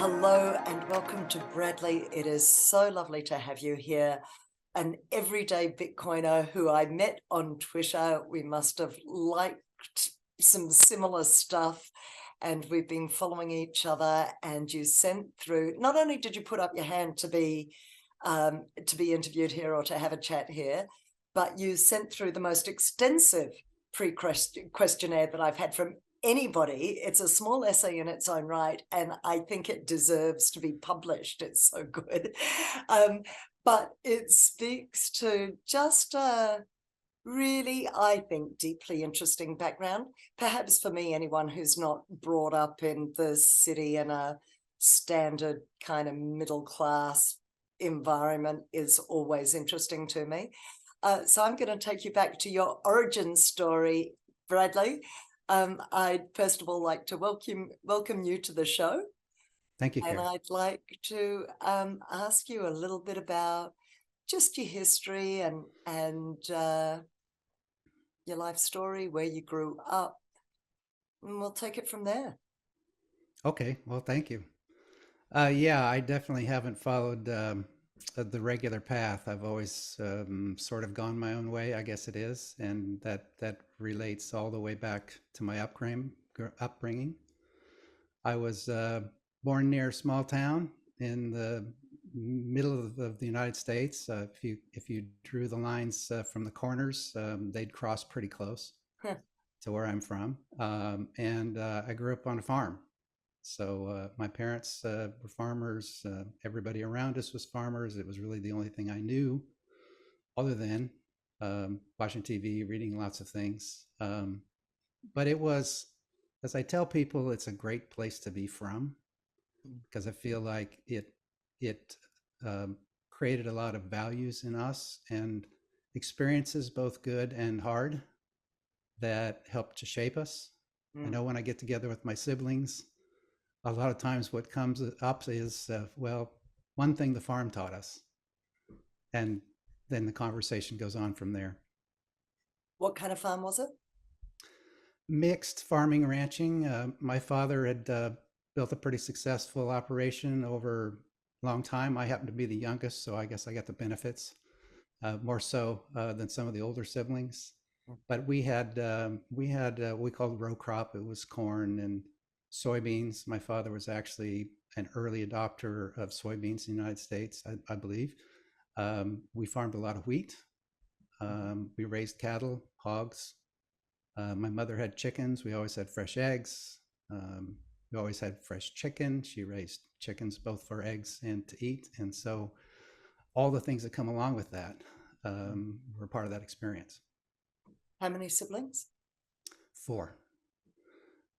Hello and welcome to Bradley. It is so lovely to have you here. An everyday Bitcoiner who I met on Twitter. We must have liked some similar stuff and we've been following each other, and you sent through, not only did you put up your hand to be interviewed here or to have a chat here, but you sent through the most extensive pre-questionnaire that I've had from anybody. It's a small essay in its own right, and I think it deserves to be published. It's so good. But it speaks to just a really, I think, deeply interesting background. Perhaps for me, anyone who's not brought up in the city in a standard kind of middle class environment is always interesting to me. So I'm going to take you back to your origin story, Bradley. I'd first of all like to welcome you to the show. Thank you, And Carrie. I'd like to ask you a little bit about just your history and your life story, where you grew up, and we'll take it from there. Okay, well, thank you. Yeah, I definitely haven't followed the regular path. I've always sort of gone my own way, I guess it is, and that relates all the way back to my upbringing. I was born near a small town in the middle of the United States. If you drew the lines from the corners, they'd cross pretty close to where I'm from, and I grew up on a farm. So my parents were farmers. Everybody around us was farmers. It was really the only thing I knew, other than watching TV, reading lots of things. But it was, as I tell people, it's a great place to be from because I feel like it um, created a lot of values in us and experiences, both good and hard, that helped to shape us. I Mm. know when I get together with my siblings, a lot of times what comes up is, well, one thing the farm taught us. And then the conversation goes on from there. What kind of farm was it? Mixed farming, ranching. My father had built a pretty successful operation over a long time. I happen to be the youngest, so I guess I got the benefits more so than some of the older siblings. But we had what we called row crop. It was corn and soybeans. My father was actually an early adopter of soybeans in the United States, I believe. We farmed a lot of wheat. We raised cattle, hogs. My mother had chickens. We always had fresh eggs. Um, we always had fresh chicken. She raised chickens both for eggs and to eat. And so all the things that come along with that were part of that experience. How many siblings? Four.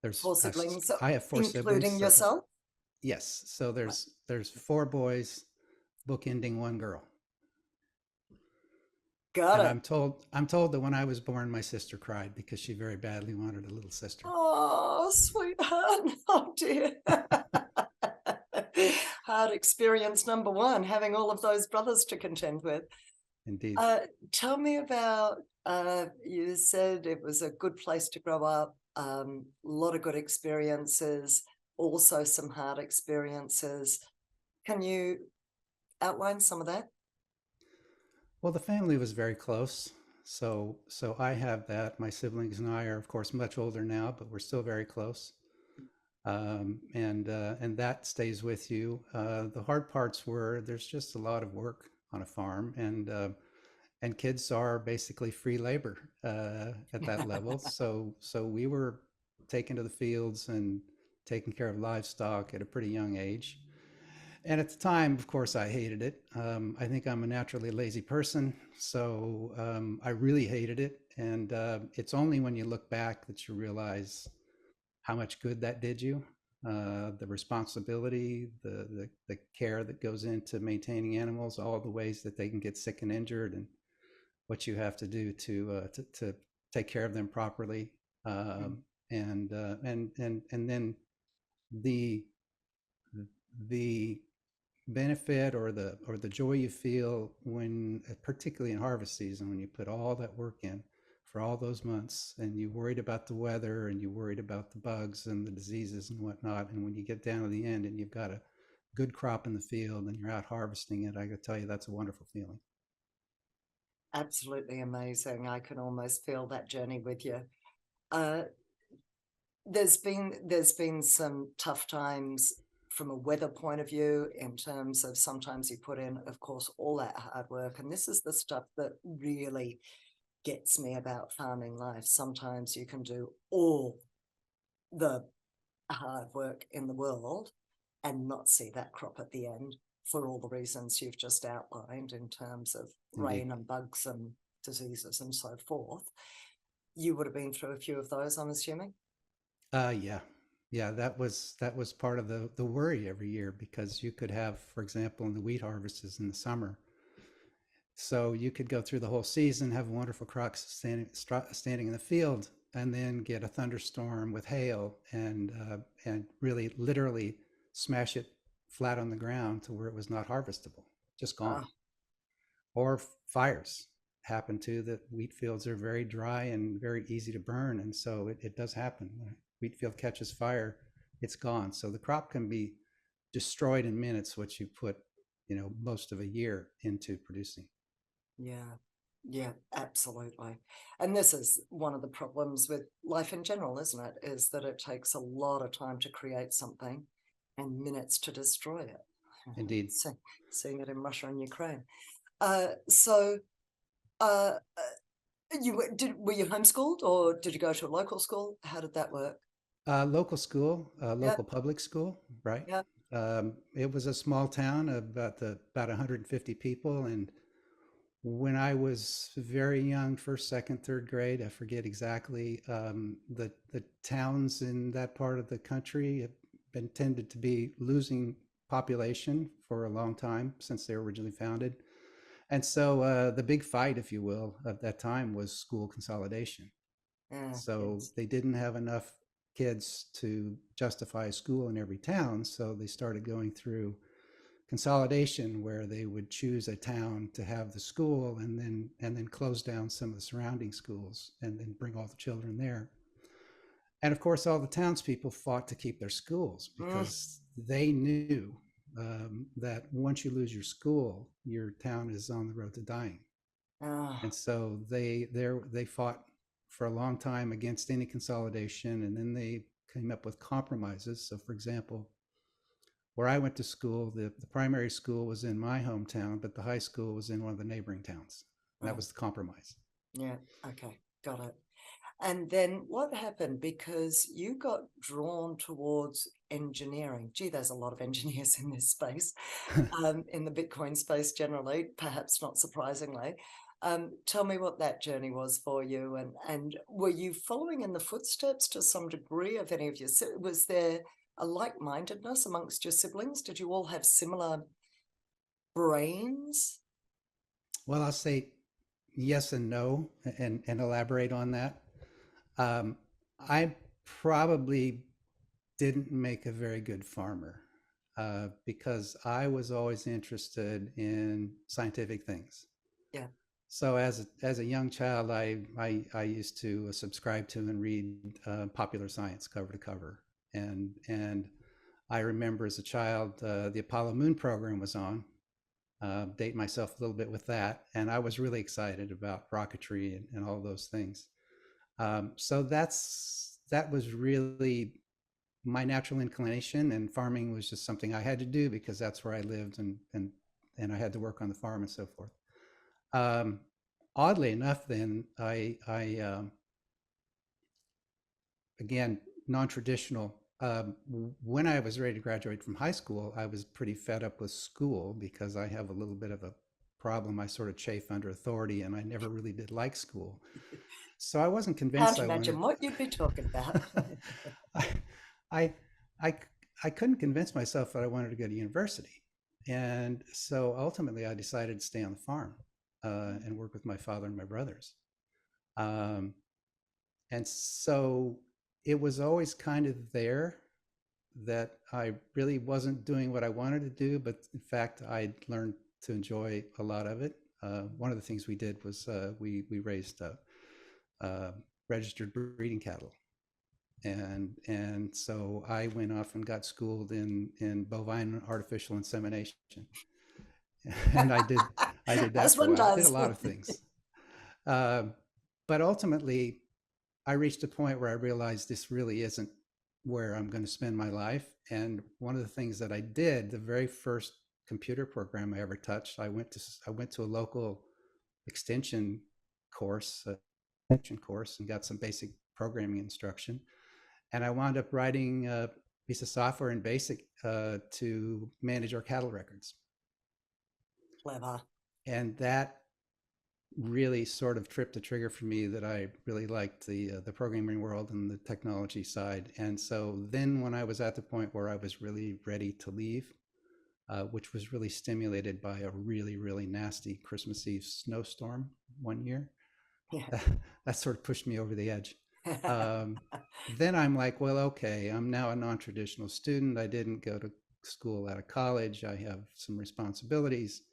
There's Four siblings, I have four siblings. including So yourself? yes, so Right. there's four boys, bookending one girl. Got And it. I'm told that when I was born, my sister cried because she very badly wanted a little sister. Oh, sweetheart. Oh, dear. Hard experience number one, having all of those brothers to contend with. Indeed. Uh, Tell me about, you said it was a good place to grow up, a lot of good experiences, also some hard experiences. Can you outline some of that? Well, the family was very close. So I have that. My siblings and I are, of course, much older now, but we're still very close. And that stays with you. The hard parts were there's just a lot of work on a farm, and kids are basically free labor at that level. So we were taken to the fields and taking care of livestock at a pretty young age. And at the time, of course, I hated it. I think I'm a naturally lazy person, so I really hated it. And it's only when you look back that you realize how much good that did you. The responsibility, the care that goes into maintaining animals, all the ways that they can get sick and injured, and what you have to do to take care of them properly, and then the the benefit or the joy you feel when, particularly in harvest season, when you put all that work in for all those months, and you worried about the weather and you worried about the bugs and the diseases and whatnot, and when you get down to the end and you've got good crop in the field and you're out harvesting it, I gotta tell you, that's a wonderful feeling. Absolutely amazing. I can almost feel that journey with you. Uh, there's been some tough times from a weather point of view in terms of sometimes you put in, of course, all that hard work, and this is the stuff that really gets me about farming life. Sometimes you can do all the hard work in the world and not see that crop at the end for all the reasons you've just outlined in terms of Indeed. rain and bugs and diseases and so forth. You would have been through a few of those, I'm assuming. Yeah. Yeah, that was part of the worry every year because you could have, for example, in the wheat harvests in the summer. So you could go through the whole season, have wonderful crops standing in the field, and then get a thunderstorm with hail and really literally smash it flat on the ground to where it was not harvestable, just gone. Ah, Or fires happen too. That wheat fields are very dry and very easy to burn, and so it does happen. When a wheat field catches fire, it's gone. So the crop can be destroyed in minutes, what you put, most of a year into producing. yeah, yeah, absolutely. And this is one of the problems with life in general, isn't it? Is that it takes a lot of time to create something and minutes to destroy it. Indeed. So, seeing it in Russia and Ukraine. So, uh, were you homeschooled or did you go to a local school? How did that work? Local school, Yeah, local public school, right? yeah. It was a small town, about 150 people, and when I was very young, first, second, third grade, I forget exactly, the towns in that part of the country have been tended to be losing population for a long time since they were originally founded. And so the big fight, if you will, of that time was school consolidation. Yeah, So yes. they didn't have enough kids to justify a school in every town. So they started going through consolidation where they would choose a town to have the school and then close down some of the surrounding schools and then bring all the children there. And of course, all the townspeople fought to keep their schools Mm, because they knew that once you lose your school, your town is on the road to dying. And ah, so they fought for a long time against any consolidation, and then they came up with compromises. So, for example, where I went to school, the primary school was in my hometown, but the high school was in one of the neighboring towns. And that oh, was the compromise. yeah, okay, got it. And then what happened? Because you got drawn towards engineering. Gee, there's a lot of engineers in this space, in the Bitcoin space generally, perhaps not surprisingly. Tell me what that journey was for you, and were you following in the footsteps to some degree of any of your? Was there a like-mindedness amongst your siblings? Did you all have similar brains? Well, I'll say yes and no and elaborate on that. Um, I probably didn't make a very good farmer because I was always interested in scientific things. Yeah. So as a young child, I used to subscribe to and read popular science cover to cover, and I remember as a child the Apollo Moon program was on. Date myself a little bit with that, and I was really excited about rocketry and all those things. So that was really my natural inclination, and farming was just something I had to do because that's where I lived, and I had to work on the farm and so forth. Um, Oddly enough, then again, non-traditional. When I was ready to graduate from high school, I was pretty fed up with school because I have a little bit of a problem. I sort of chafe under authority, and I never really did like school. So I wasn't convinced Can't I imagine wanted. what you'd be talking about. I, I, I, I couldn't convince myself that I wanted to go to university, and so ultimately I decided to stay on the farm and work with my father and my brothers. Um, and so it was always kind of there that I really wasn't doing what I wanted to do, but in fact, I learned to enjoy a lot of it. One of the things we did was we raised uh, registered breeding cattle, and so I went off and got schooled in bovine artificial insemination, and I did that As for a one while. Did a does. lot of things, uh, but ultimately, I reached a point where I realized this really isn't where I'm going to spend my life. And one of the things that I did, the very first computer program I ever touched, I went to a local extension course, extension course, and got some basic programming instruction. And I wound up writing a piece of software in BASIC to manage our cattle records. Clever. And that really sort of tripped the trigger for me that I really liked the programming world and the technology side. And so then when I was at the point where I was really ready to leave, which was really stimulated by a really really nasty Christmas Eve snowstorm one year, Yeah. that, that sort of pushed me over the edge. Um, then I'm like, well, okay, I'm now a non-traditional student. I didn't go to school out of college. I have some responsibilities.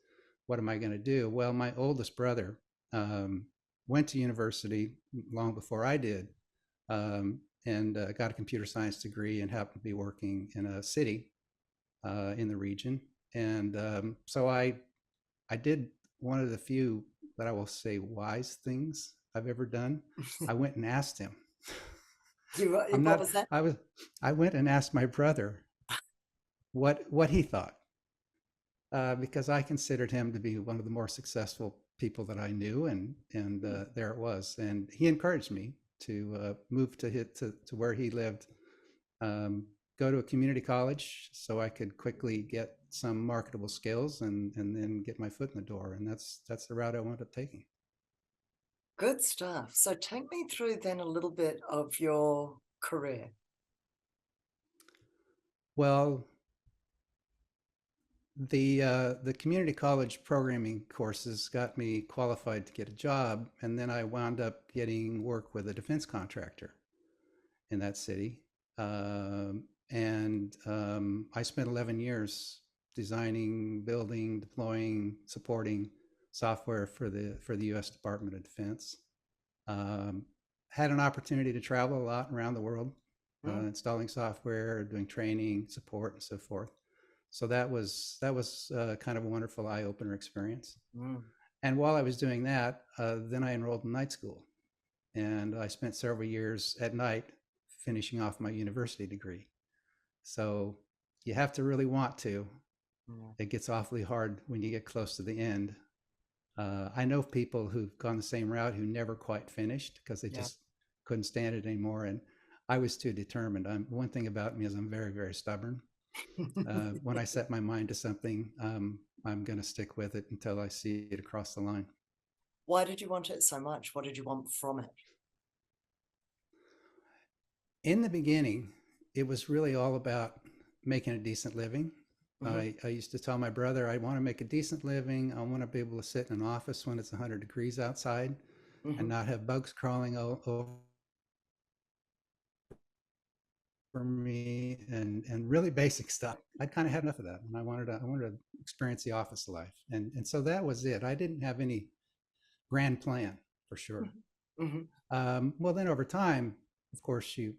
What am I going to do? Well, my oldest brother um, went to university long before I did, and got a computer science degree and happened to be working in a city in the region. And so I did one of the few that I will say wise things I've ever done. I went and asked him. I'm What not. was that? I was. I went and asked my brother what he thought, because I considered him to be one of the more successful people that I knew, and there it was. And he encouraged me to move to where he lived, go to a community college so I could quickly get some marketable skills and then get my foot in the door. And that's the route I wound up taking. Good stuff. So take me through then a little bit of your career. Well, the community college programming courses got me qualified to get a job, and then I wound up getting work with a defense contractor in that city. And I spent 11 years designing, building, deploying, supporting software for the U.S. Department of Defense. Um, Had an opportunity to travel a lot around the world, Mm, installing software, doing training, support, and so forth. So that was kind of a wonderful eye opener experience. mm. And while I was doing that, then I enrolled in night school, and I spent several years at night finishing off my university degree. So you have to really want to. Mm. It gets awfully hard when you get close to the end. I know people who've gone the same route who never quite finished because they Yeah. just couldn't stand it anymore. And I was too determined. One thing about me is I'm very, very stubborn. When I set my mind to something, I'm going to stick with it until I see it across the line. Why did you want it so much? What did you want from it? In the beginning, it was really all about making a decent living. Hmm. I used to tell my brother, I want to make a decent living. I want to be able to sit in an office when it's 100 degrees outside and Hmm. not have bugs crawling over me, and really basic stuff. I'd kind of had enough of that, and I wanted to experience the office life, and so that was it. I didn't have any grand plan for sure. Hmm. Well, then over time, of course, you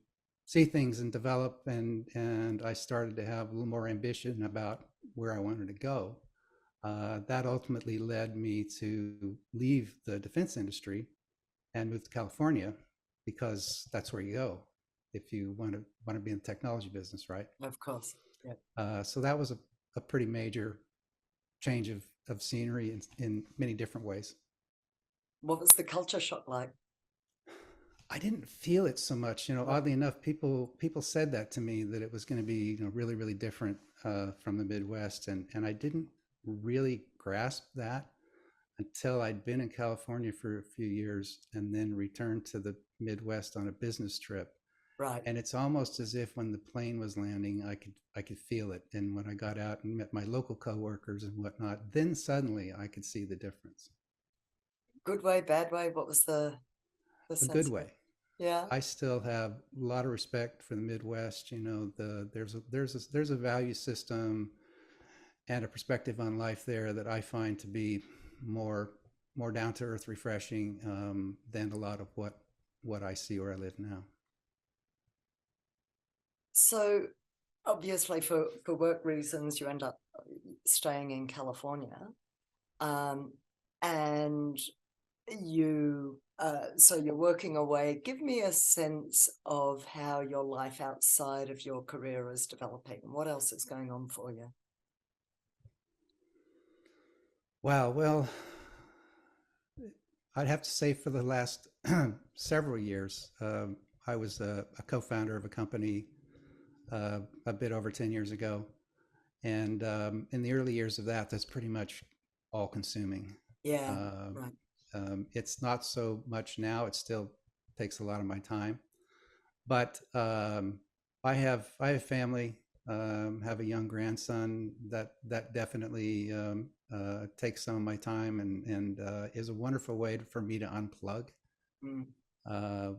see things and develop, and I started to have a little more ambition about where I wanted to go. That ultimately led me to leave the defense industry and move to California, because that's where you go if you want to be in the technology business, right? Of course. Yeah. So that was a pretty major change of scenery in many different ways. What was the culture shock like? I didn't feel it so much. No. Oddly enough, people said that to me, that it was going to be, really really different from the Midwest, and I didn't really grasp that until I'd been in California for a few years and then returned to the Midwest on a business trip. Right. And it's almost as if when the plane was landing, I could feel it. And when I got out and met my local coworkers and whatnot, then suddenly I could see the difference. Good way, bad way? What was the A good sense of it? way. Yeah. I still have a lot of respect for the Midwest. There's a value system and a perspective on life there that I find to be more more down to earth, refreshing, than a lot of what I see where I live now. So obviously for work reasons, you end up staying in California. Um, and so you're working away. Give me a sense of how your life outside of your career is developing. What else is going on for you? Wow. Well, I'd have to say for the last several years, I was a co-founder of a company a bit over 10 years ago. And in the early years of that, that's pretty much all consuming. Yeah, Um, right. it's not so much now. It still takes a lot of my time. But I have family, have a young grandson that definitely takes some of my time and is a wonderful way for me to unplug. Mm,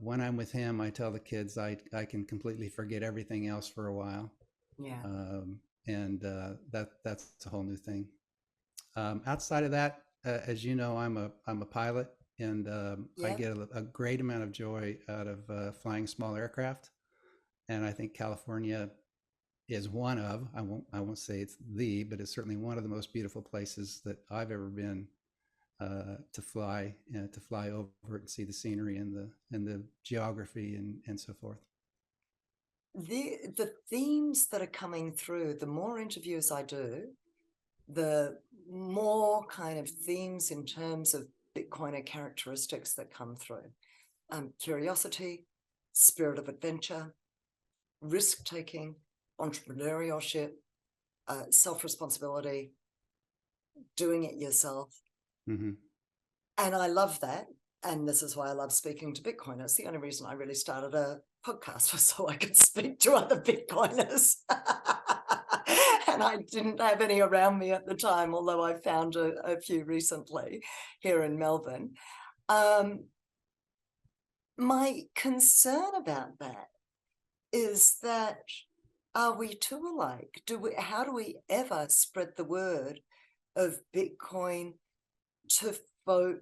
When I'm with him, I tell the kids I can completely forget everything else for a while, yeah. and that's a whole new thing. Outside of that, as you know, I'm a pilot, and I Yeah. get a great amount of joy out of flying small aircraft. And I think California is one of, I won't say it's the, but it's certainly one of the most beautiful places that I've ever been to fly over and see the scenery and the geography and so forth. The themes that are coming through, the more interviews I do, the more kind of themes in terms of Bitcoiner characteristics that come through. Curiosity, spirit of adventure, risk taking, entrepreneurship, self-responsibility, doing it yourself. Hmm. And I love that. And this is why I love speaking to Bitcoiners. The only reason I really started a podcast was so I could speak to other Bitcoiners. And I didn't have any around me at the time, although I found a few recently here in Melbourne. Um, my concern about that is that, are we too alike? How do we ever spread the word of Bitcoin to folk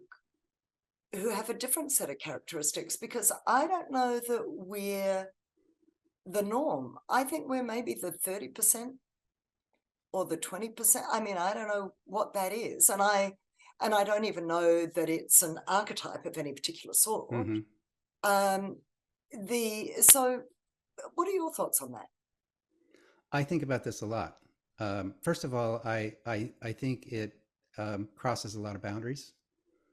who have a different set of characteristics? Because I don't know that we're the norm. I think we're maybe the 30% or the 20%. I mean, I don't know what that is. And I don't even know that it's an archetype of any particular sort. Hmm. Um, so what are your thoughts on that? I think about this a lot. First of all, I think it crosses a lot of boundaries.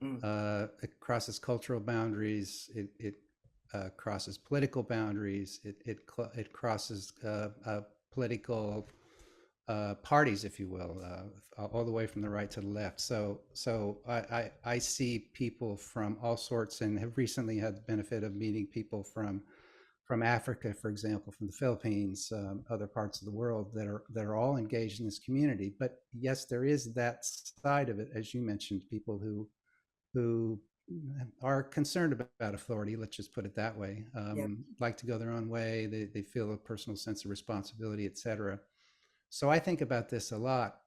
Mm, It crosses cultural boundaries. It crosses political boundaries. It crosses political parties, if you will, all the way from the right to the left. So I see people from all sorts, and have recently had the benefit of meeting people from Africa, for example, from the Philippines, other parts of the world that are all engaged in this community. But yes, there is that side of it, as you mentioned, people who are concerned about authority. Let's just put it that way. yep. Like to go their own way. They feel a personal sense of responsibility, etc. So I think about this a lot.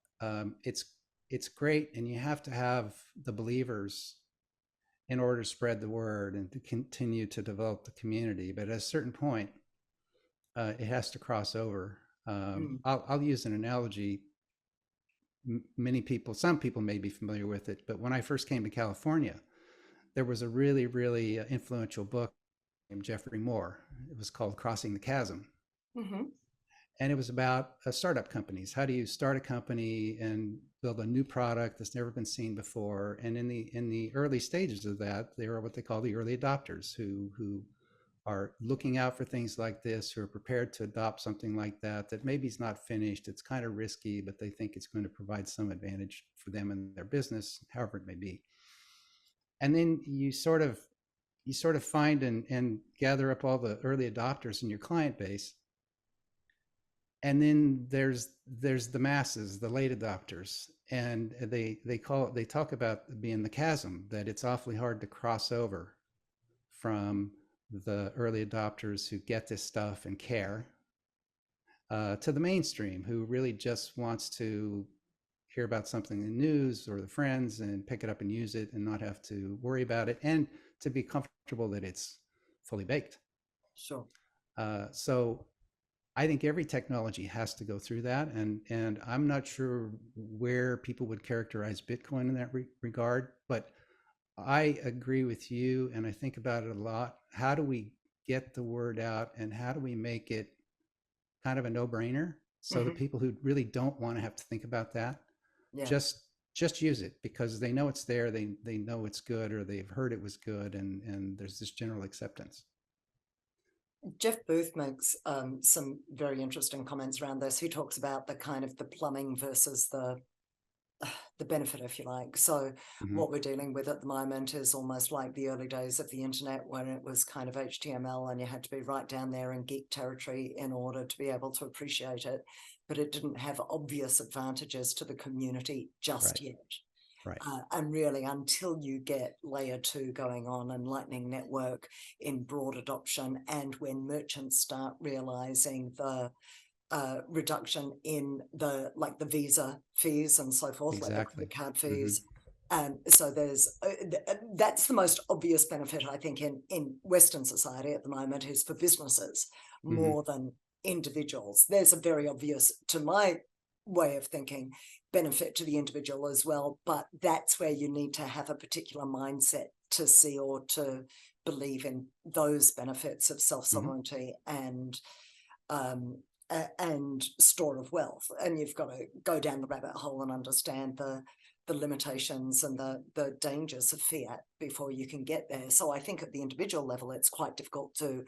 It's great, and you have to have the believers in order to spread the word and to continue to develop the community. But at a certain point, it has to cross over. Mm, I'll use an analogy. Some people may be familiar with it, but when I first came to California, there was a really, really influential book named Jeffrey Moore. It was called Crossing the Chasm. hmm. And it was about startup companies. How do you start a company and build a new product that's never been seen before? And in the early stages of that, they are what they call the early adopters, who are looking out for things like this, who are prepared to adopt something like that maybe is not finished, it's kind of risky, but they think it's going to provide some advantage for them and their business, however it may be. And then you sort of find and gather up all the early adopters in your client base, and then there's the masses, the late adopters, and they talk about being the chasm, that it's awfully hard to cross over from the early adopters who get this stuff and care, to the mainstream who really just wants to hear about something in the news or the friends and pick it up and use it and not have to worry about it, and to be comfortable that it's fully baked. Sure. So I think every technology has to go through that, and I'm not sure where people would characterize Bitcoin in that regard, but I agree with you, and I think about it a lot. How do we get the word out, and how do we make it kind of a no-brainer so the Hmm. people who really don't want to have to think about that Yeah. just just use it because they know it's there, they know it's good, or they've heard it was good, and there's this general acceptance. Jeff Booth makes some very interesting comments around this. He talks about the kind of the plumbing versus the benefit, if you like. So Hmm. what we're dealing with at the moment is almost like the early days of the internet when it was kind of HTML and you had to be right down there in geek territory in order to be able to appreciate it. But it didn't have obvious advantages to the community just Right, yet. right. And really, until you get layer 2 going on and Lightning Network in broad adoption, and when merchants start realizing the reduction in the visa fees and so forth, like the Exactly. credit card Hmm. fees. And so that's the most obvious benefit, I think, in Western society at the moment is for businesses Hmm. more than individuals. There's a very obvious, to my way of thinking, benefit to the individual as well, but that's where you need to have a particular mindset to see or to believe in those benefits of Hmm. self-sovereignty um, and store of wealth. And you've got to go down the rabbit hole and understand the limitations and the dangers of fiat before you can get there. So I think at the individual level, it's quite difficult to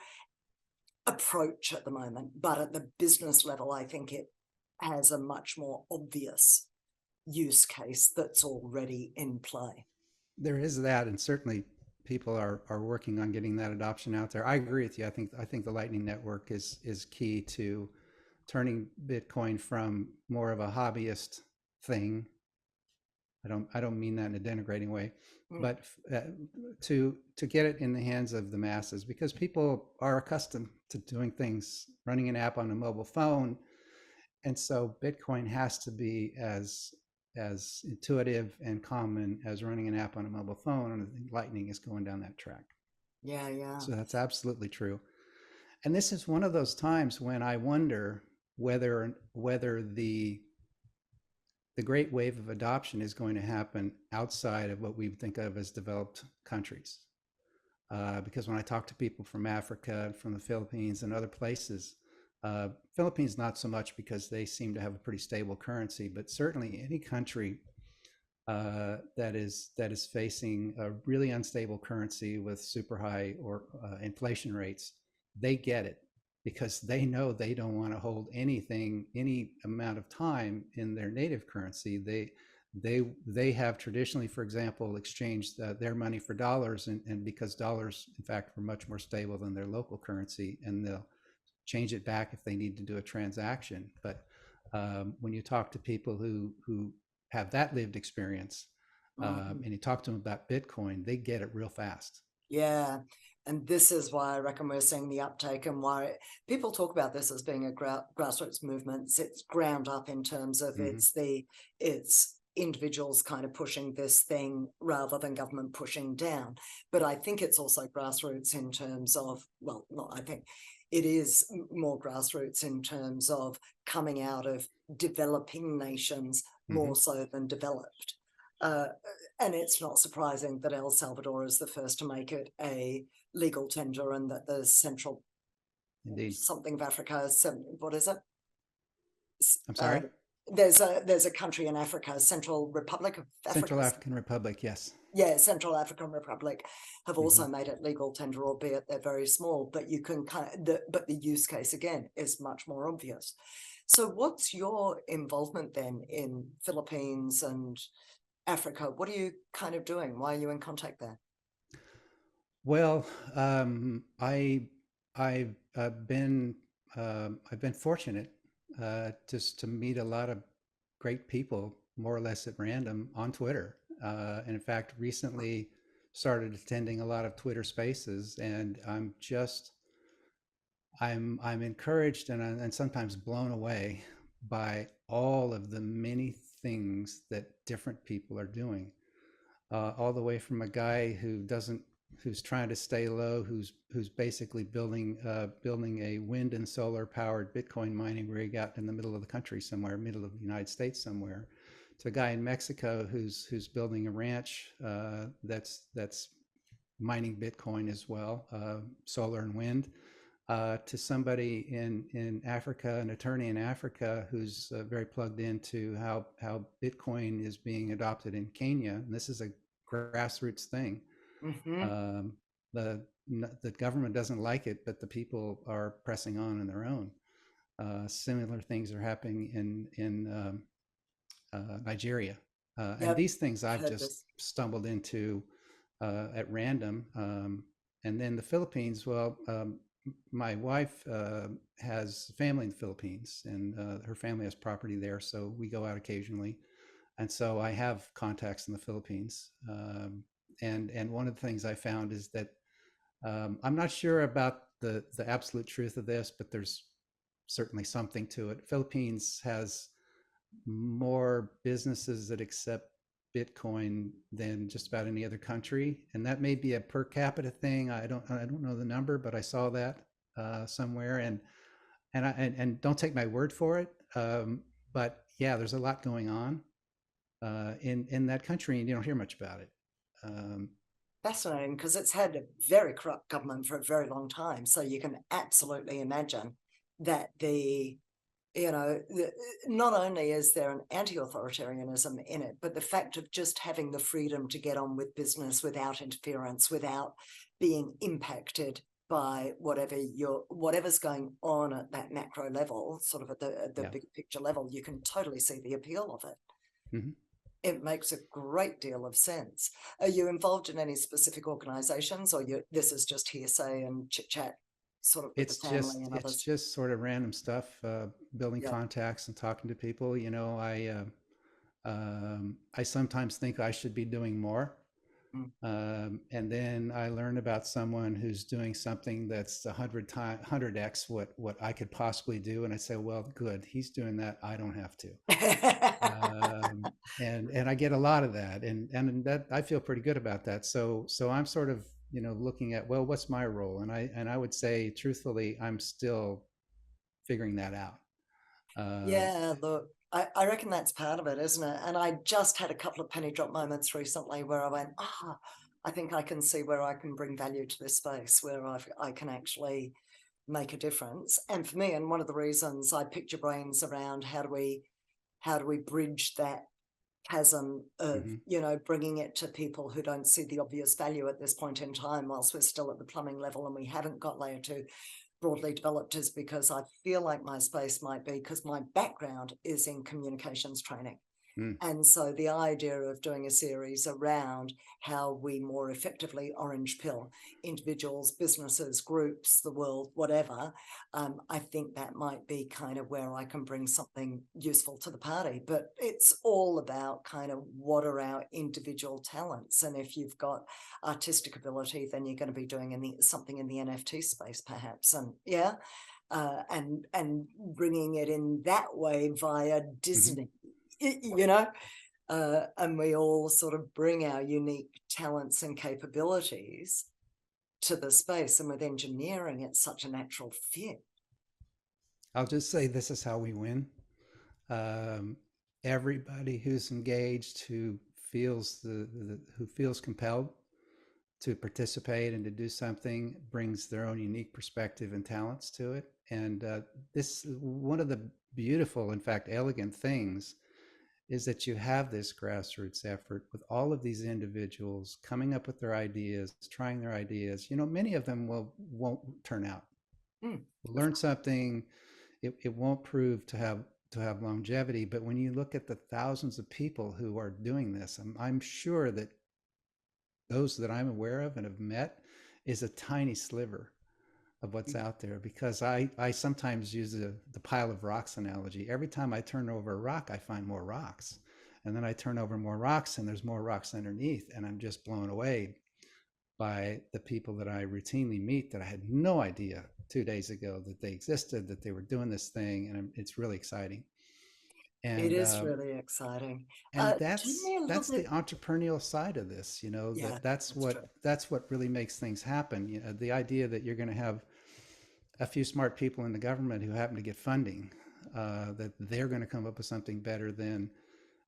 approach at the moment. But at the business level, I think it has a much more obvious use case that's already in play. There is that, and certainly people are working on getting that adoption out there. I agree with you. I think the Lightning Network is key to turning Bitcoin from more of a hobbyist thing. I don't mean that in a denigrating way, Mm. but to get it in the hands of the masses because people are accustomed to doing things, running an app on a mobile phone, and so Bitcoin has to be as intuitive and common as running an app on a mobile phone, and I think Lightning is going down that track. Yeah, yeah. So that's absolutely true. And this is one of those times when I wonder whether the great wave of adoption is going to happen outside of what we think of as developed countries. Because when I talk to people from Africa, from the Philippines, and other places, Philippines not so much because they seem to have a pretty stable currency, but certainly any country that is facing a really unstable currency with super high or inflation rates, they get it because they know they don't want to hold anything any amount of time in their native currency. They have traditionally, for example, exchanged their money for dollars, and because dollars, in fact, were much more stable than their local currency, and they'll change it back if they need to do a transaction. But when you talk to people who have that lived experience, Mhm. and you talk to them about Bitcoin, they get it real fast. Yeah. And this is why I reckon we're seeing the uptake and why people talk about this as being a grassroots movement. It's ground up in terms of Hmm. it's individuals kind of pushing this thing rather than government pushing down. But I think it's also grassroots in terms of, well, not I think it is more grassroots in terms of coming out of developing nations Hmm. more so than developed. Uh, and it's not surprising that El Salvador is the first to make it a legal tender and that the central Indeed. something of Africa, what is it? I'm Uh, sorry. there's a country in Africa, Central Republic of Africa. Central African Republic. Yes. Yeah, Central African Republic have Hmm. also made it legal tender, albeit they're very small. But you can but the use case again is much more obvious. So, what's your involvement then in Philippines and Africa? What are you kind of doing? Why are you in contact there? Well, I've been fortunate just to meet a lot of great people, more or less at random, on Twitter. And in fact, recently started attending a lot of Twitter Spaces, and I'm encouraged and sometimes blown away by all of the many things that different people are doing. All the way from a guy who doesn't who's trying to stay low, who's basically building a wind and solar powered Bitcoin mining rig out in the middle of the country somewhere, middle of the United States somewhere, to a guy in Mexico who's building a ranch that's mining Bitcoin as well, solar and wind, to somebody in Africa, an attorney in Africa who's very plugged into how Bitcoin is being adopted in Kenya. And this is a grassroots thing. Hmm. Um, the the government doesn't like it, but the people are pressing on their own. Similar things are happening in Nigeria, and Yep, these things I've heard just this. stumbled into at random. And then the Philippines. Well, my wife has family in the Philippines, and her family has property there, so we go out occasionally. And so I have contacts in the Philippines. And one of the things I found is that I'm not sure about the absolute truth of this, but there's certainly something to it. Philippines has more businesses that accept Bitcoin than just about any other country, and that may be a per capita thing. I don't know the number, but I saw that somewhere, and don't take my word for it. But yeah, there's a lot going on in that country, and you don't hear much about it. Um, Fascinating, because it's had a very corrupt government for a very long time. So you can absolutely imagine that not only is there an anti-authoritarianism in it, but the fact of just having the freedom to get on with business without interference, without being impacted by whatever's going on at that macro level, sort of at the yeah. big picture level, you can totally see the appeal of it. Mhm. It makes a great deal of sense. Are you involved in any specific organizations, or this is just hearsay and chit chat, sort of with the family and It's others? just sort of random stuff, building Yeah. contacts and talking to people. I sometimes think I should be doing more. Mm. And then I learn about someone who's doing something that's 100x what I could possibly do, and I say, well, good, he's doing that. I don't have to. And I get a lot of that, and that I feel pretty good about that. So I'm sort of looking at, well, what's my role, and I would say truthfully, I'm still figuring that out. Um, Yeah, look, I reckon that's part of it, isn't it? And I just had a couple of penny drop moments recently where I went, I think I can see where I can bring value to this space, where I can actually make a difference. And for me, and one of the reasons I picked your brains around how do we bridge that chasm of, mhm. bringing it to people who don't see the obvious value at this point in time, whilst we're still at the plumbing level and we haven't got layer two broadly developed, is because I feel like my space might be, because my background is in communications training. Mm. And so the idea of doing a series around how we more effectively orange pill individuals, businesses, groups, the world, whatever, I think that might be kind of where I can bring something useful to the party. But it's all about kind of what are our individual talents. And if you've got artistic ability, then you're going to be doing something in the NFT space, perhaps. And yeah, and bringing it in that way via Mhm. Disney, you know, and we all sort of bring our unique talents and capabilities to the space, and with engineering, it's such a natural fit. I'll just say this is how we win. Um, Everybody who's engaged, who feels compelled to participate and to do something, brings their own unique perspective and talents to it. And this one of the beautiful, in fact, elegant things is that you have this grassroots effort with all of these individuals coming up with their ideas, trying their ideas. Many of them won't turn out. Mm, We'll of learn something. It won't prove to have longevity. But when you look at the thousands of people who are doing this, I'm sure that those that I'm aware of and have met is a tiny sliver of what's mm. out there, because I sometimes use the pile of rocks analogy. Every time I turn over a rock, I find more rocks. And then I turn over more rocks and there's more rocks underneath. And I'm just blown away by the people that I routinely meet that I had no idea 2 days ago that they existed, that they were doing this thing. And it's really exciting. It And is really exciting. and Tell me a little that's bit. the entrepreneurial side of this, you know, Yeah, that's true. that's what really makes things happen. You know, the idea that you're going to have a few smart people in the government who happen to get funding, that they're going to come up with something better than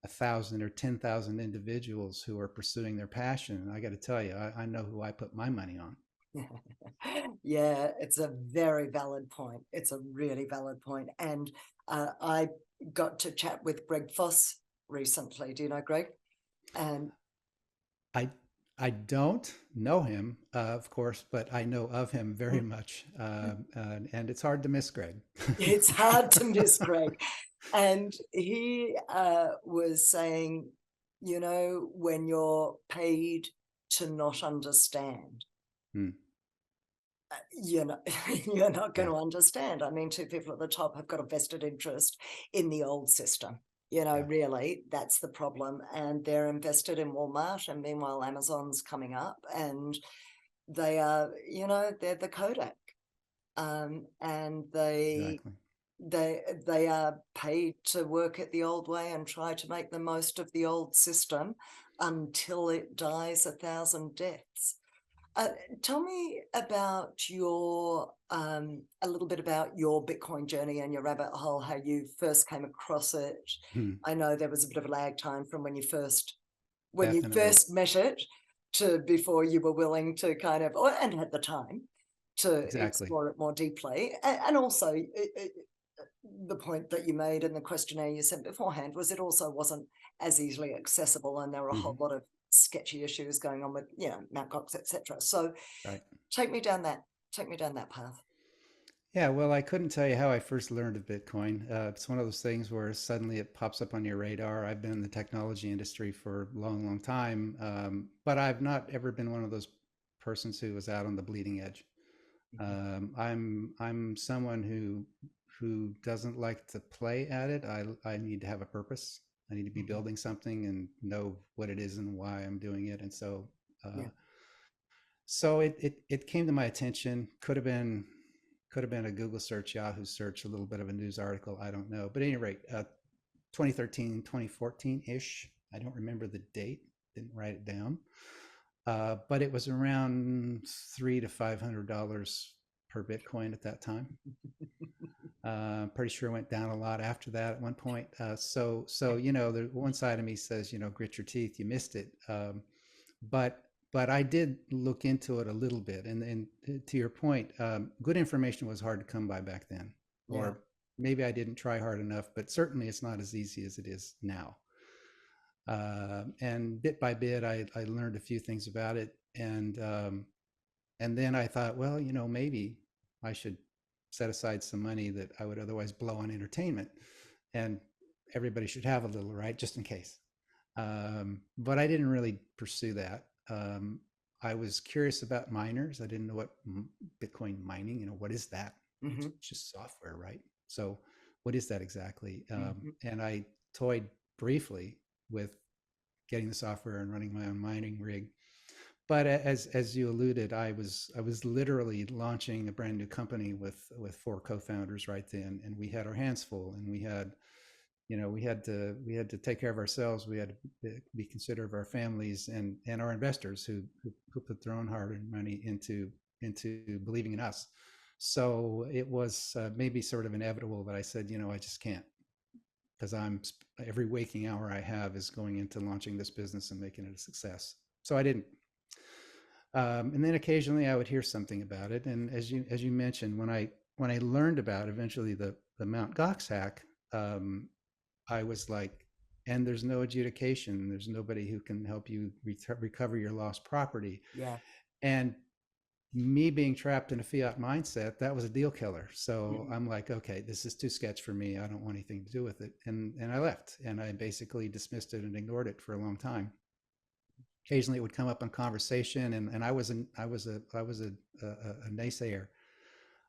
1,000 or 10,000 individuals who are pursuing their passion. And I got to tell you, I know who I put my money on. Yeah, it's a very valid point. It's a really valid point. And I got to chat with Greg Foss recently. Do you know Greg? And I I don't know him, of course, but I know of him very much, and it's hard to miss Greg. it's hard to miss Greg. And he was saying, when you're paid to not understand, Hmm. you're not, you're not going Yeah, to understand. I mean, two people at the top have got a vested interest in the old system. yeah, Really, that's the problem. And they're invested in Walmart, and meanwhile, Amazon's coming up, and they are, they're the Kodak, and exactly. they are paid to work it the old way and try to make the most of the old system until it dies a thousand deaths. Uh, Tell me about a little bit about your Bitcoin journey and your rabbit hole, how you first came across it. Hmm. I know there was a bit of a lag time from when you Definitely. first met it to before you were willing to kind of, and had the time to Exactly. explore it more deeply. And also the point that you made in the questionnaire you sent beforehand was it also wasn't as easily accessible, and there were a whole Hmm. lot of sketchy issues going on with Mt. Gox, etc. So Right. take me down that take me down that path. Yeah, well, I couldn't tell you how I first learned of Bitcoin. It's one of those things where suddenly it pops up on your radar. I've been in the technology industry for a long, long time, but I've not ever been one of those persons who was out on the bleeding edge. I'm someone who doesn't like to play at it. I need to have a purpose. I need to be Mhm. building something and know what it is and why I'm doing it. And Yeah. so it came to my attention. Could have been a Google search, Yahoo search, a little bit of a news article. I don't know. But at any rate, 2013, 2014 ish. I don't remember the date. Didn't write it down. But it was around $300 to $500 per Bitcoin at that time. Pretty sure it went down a lot after that at one point. So you know, the one side of me says, you know, grit your teeth, you missed it. But but I did look into it a little bit, and to your point, good information was hard to come by back then, Yeah. or maybe I didn't try hard enough. But certainly, it's not as easy as it is now. And bit by bit, I learned a few things about it, and then I thought, well, you know, maybe I should set aside some money that I would otherwise blow on entertainment, and everybody should have a little, right, just in case. But I didn't really pursue that. I was curious about miners. I didn't know what Bitcoin mining, you know, what is that? It's Hmm. just software, right? So, what is that exactly? Hmm. And I toyed briefly with getting the software and running my own mining rig. But as you alluded, I was literally launching a brand new company with four co-founders right then, and we had our hands full, and we had, you know, we had to take care of ourselves. We had to be considerate of our families and our investors who put their own hard-earned money into believing in us. So it was maybe sort of inevitable that I said, you know, I just can't, because I'm every waking hour I have is going into launching this business and making it a success. So I didn't. And then occasionally I would hear something about it. And as you mentioned, when I learned about eventually the Mount Gox hack, um, I was like, and there's no adjudication. There's nobody who can help you recover your lost property. Yeah. And me being trapped in a fiat mindset, that was a deal killer. So Hmm. I'm like, okay, this is too sketch for me. I don't want anything to do with it. And I left, and I basically dismissed it and ignored it for a long time. Occasionally it would come up in conversation, and I was a naysayer.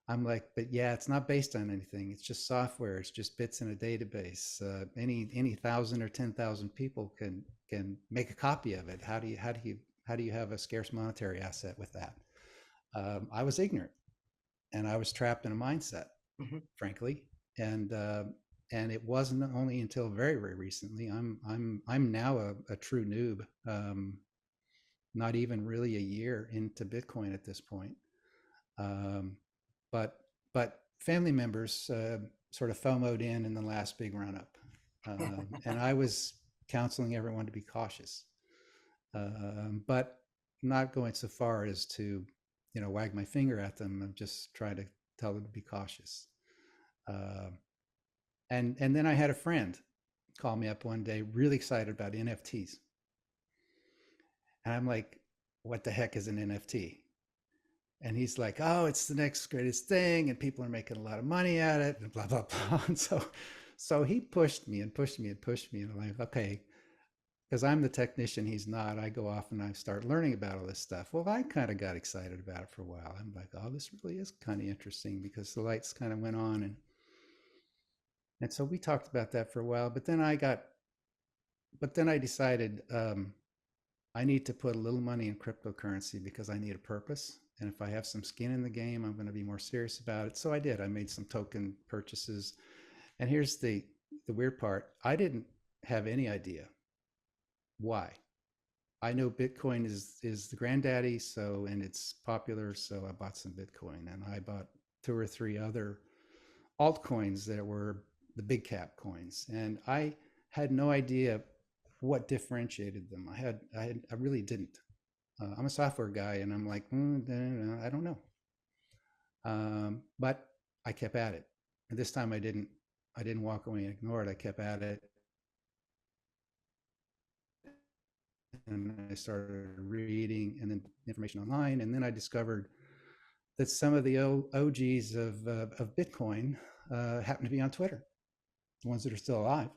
I'm like, but yeah, it's not based on anything. It's just software. It's just bits in a database. Any 1,000 or 10,000 people can make a copy of it. How do you have a scarce monetary asset with that? I was ignorant, and I was trapped in a mindset, Hmm. frankly. And And it wasn't only until very, very recently. I'm now a true noob. Not even really a year into Bitcoin at this point. Um, but but family members sort of FOMOed in the last big run up, and I was counseling everyone to be cautious, but not going so far as to wag my finger at them. I'm just trying to tell them to be cautious. Uh, and then I had a friend call me up one day, really excited about NFTs, and I'm like, "What the heck is an NFT?" And he's like, "Oh, it's the next greatest thing, and people are making a lot of money at it, and blah blah blah." And so he pushed me and pushed me and pushed me, and I'm like, "Okay," because I'm the technician, he's not. I go off and I start learning about all this stuff. Well, I kind of got excited about it for a while. I'm like, "Oh, this really is kind of interesting," because the lights kind of went on, and so we talked about that for a while. But then I decided I need to put a little money in cryptocurrency because I need a purpose. And if I have some skin in the game, I'm going to be more serious about it. So I did. I made some token purchases. And here's the weird part. I didn't have any idea why. I know Bitcoin is the granddaddy, so and it's popular, so I bought some Bitcoin and I bought two or three other altcoins that were the big cap coins. And I had no idea what differentiated them. I really didn't. I'm a software guy, and I'm like, I don't know. But I kept at it, and this time I didn't walk away and ignore it. I kept at it, and I started reading and then information online, and then I discovered that some of the OGs of Bitcoin happen to be on Twitter, the ones that are still alive.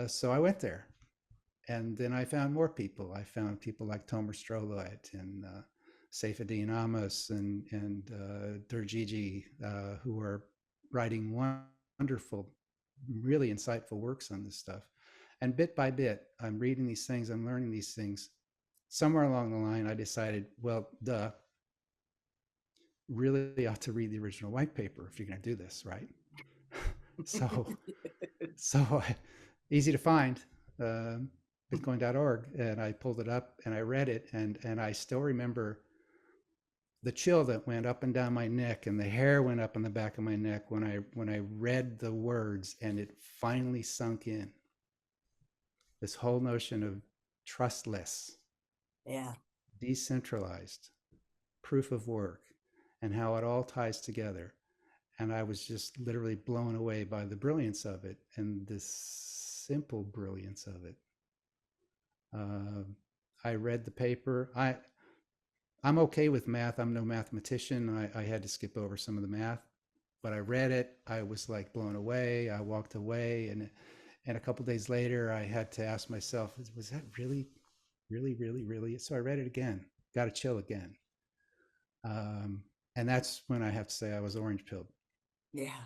So I went there, and then I found more people. I found people like Tomer Strolight and Seyfuddin Amos and Durgigi, who are writing wonderful, really insightful works on this stuff. And bit by bit, I'm reading these things, I'm learning these things. Somewhere along the line, I decided, well, duh, really ought to read the original white paper if you're going to do this, right? so, so easy to find. Bitcoin.org, and I pulled it up and I read it, and I still remember the chill that went up and down my neck, and the hair went up on the back of my neck when I read the words, and it finally sunk in. This whole notion of trustless, Yeah. decentralized, proof of work, and how it all ties together. And I was just literally blown away by the brilliance of it and this simple brilliance of it. Uh, I read the paper. I'm okay with math. I'm no mathematician. I had to skip over some of the math, but I read it. I was like blown away. I walked away, and a couple days later, I had to ask myself, was that really, really, really, really? So I read it again. Got to chill again. Um, and that's when I have to say I was orange pilled. Yeah.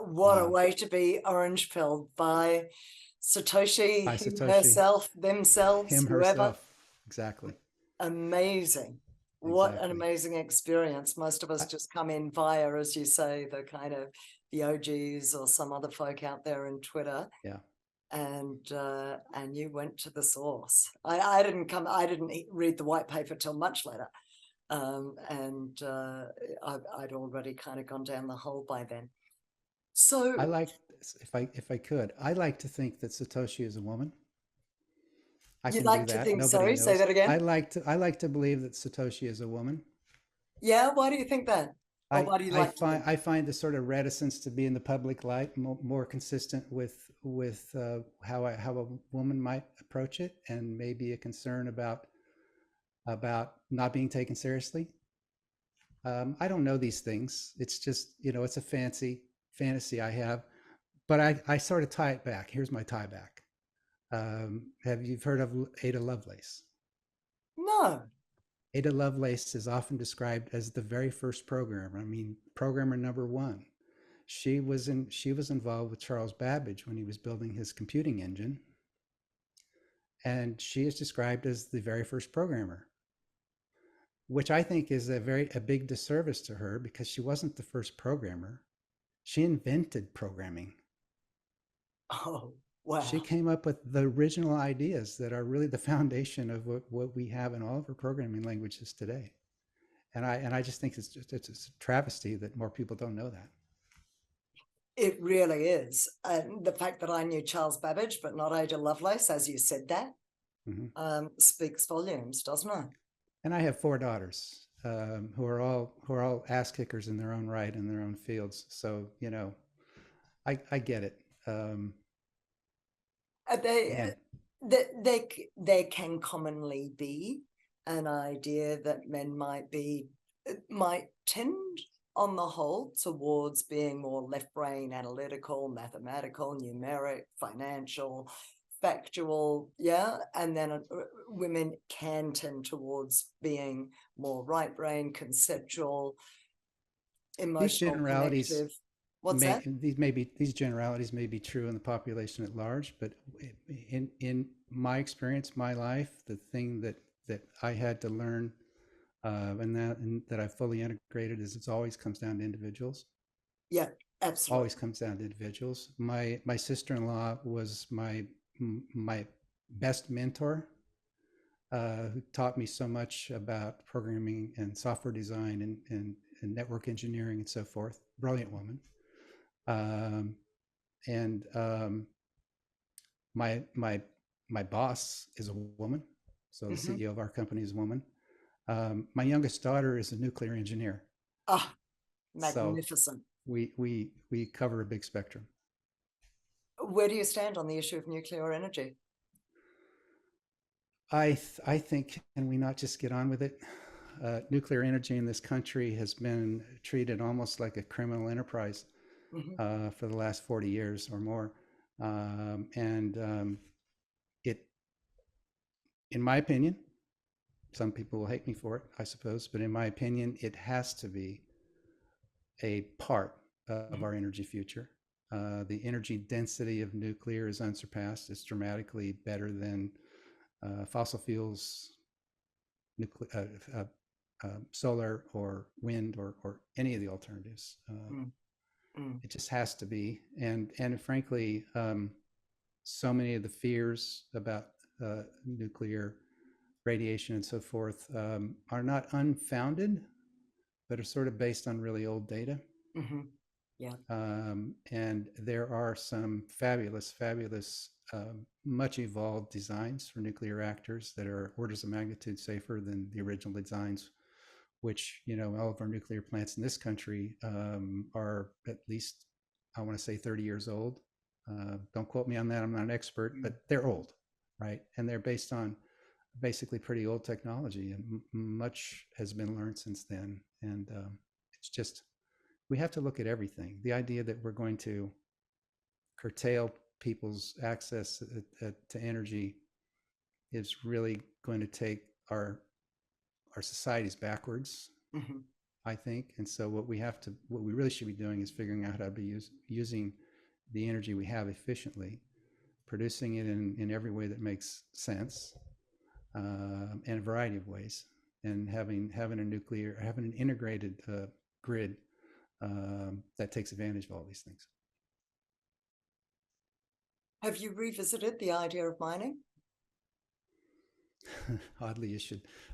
What a Uh, way to be orange pilled by Satoshi, by him, Satoshi, herself, themselves, him, whoever. herself. Exactly. Amazing. What an Exactly. amazing experience. Most of us I, just come in via, as you say, the kind of the OGs or some other folk out there in Twitter. yeah. And you went to the source. I didn't read the white paper till much later. I'd already kind of gone down the hole by then. I So like, if I could, I like to think that Satoshi is a woman. I you'd can do like to that. think, Nobody sorry, say knows. that again. I like to believe that Satoshi is a woman. Yeah, why do you think that? Or why do you like to think I find the sort of reticence to be in the public light more consistent with how a woman might approach it, and maybe a concern about not being taken seriously. I don't know these things. It's just it's a fantasy I have, but I sort of tie it back. Here's my tie back. Have you heard of Ada Lovelace? no? Ada Lovelace is often described as the very first programmer. I mean, programmer number one. She was involved with Charles Babbage when he was building his computing engine, and she is described as the very first programmer, which I think is a big disservice to her because she wasn't the first programmer. She invented programming. Oh, She wow. came up with the original ideas that are really the foundation of what we have in all of our programming languages today. And I just think it's a travesty that more people don't know that. It really is. And the fact that I knew Charles Babbage, but not Ada Lovelace, as you said that, Hmm. speaks volumes, doesn't it? And I have four daughters who are all ass kickers in their own right in their own fields. So I get it. Uh, They, Man, there can commonly be an idea that men might tend on the whole towards being more left brain analytical, mathematical, numeric, financial, factual, yeah, and then women can tend towards being more right brain, conceptual, these emotional, generalities connective. What's that? these generalities may be true in the population at large, but in my experience, my life, the thing that I had to learn, and that I fully integrated, is it always comes down to individuals. Yeah, Always absolutely. comes down to individuals. My sister-in-law was my best mentor, who taught me so much about programming and software design and network engineering and so forth. Brilliant woman. Um, and my my boss is a woman, so the Hmm. CEO of our company is a woman. My youngest daughter is a nuclear engineer, Ah, so magnificent. we cover a big spectrum. Where do you stand on the issue of nuclear energy? I think, can we not just get on with it? Nuclear energy in this country has been treated almost like a criminal enterprise, Hmm. for the last 40 years or more. And it, in my opinion, some people will hate me for it, I suppose, but in my opinion, it has to be a part of Hmm. our energy future. The energy density of nuclear is unsurpassed. It's dramatically better than fossil fuels, solar or wind, or any of the alternatives. Mm. Mm. It just has to be. And frankly, so many of the fears about nuclear radiation and so forth, are not unfounded, but are sort of based on really old data. Hmm. Yeah. And there are some fabulous, fabulous, much evolved designs for nuclear reactors that are orders of magnitude safer than the original designs, which, all of our nuclear plants in this country, are at least, I want to say, 30 years old. Don't quote me on that. I'm not an expert, Mm. but they're old, right? And they're based on basically pretty old technology, and much has been learned since then. And it's just, we have to look at everything. The idea that we're going to curtail people's access to energy is really going to take our societies backwards, Hmm. I think. And so what we really should be doing is figuring out how to be using the energy we have efficiently, producing it in every way that makes sense, in a variety of ways, and having an integrated grid, that takes advantage of all these things. Have you revisited the idea of mining? Oddly,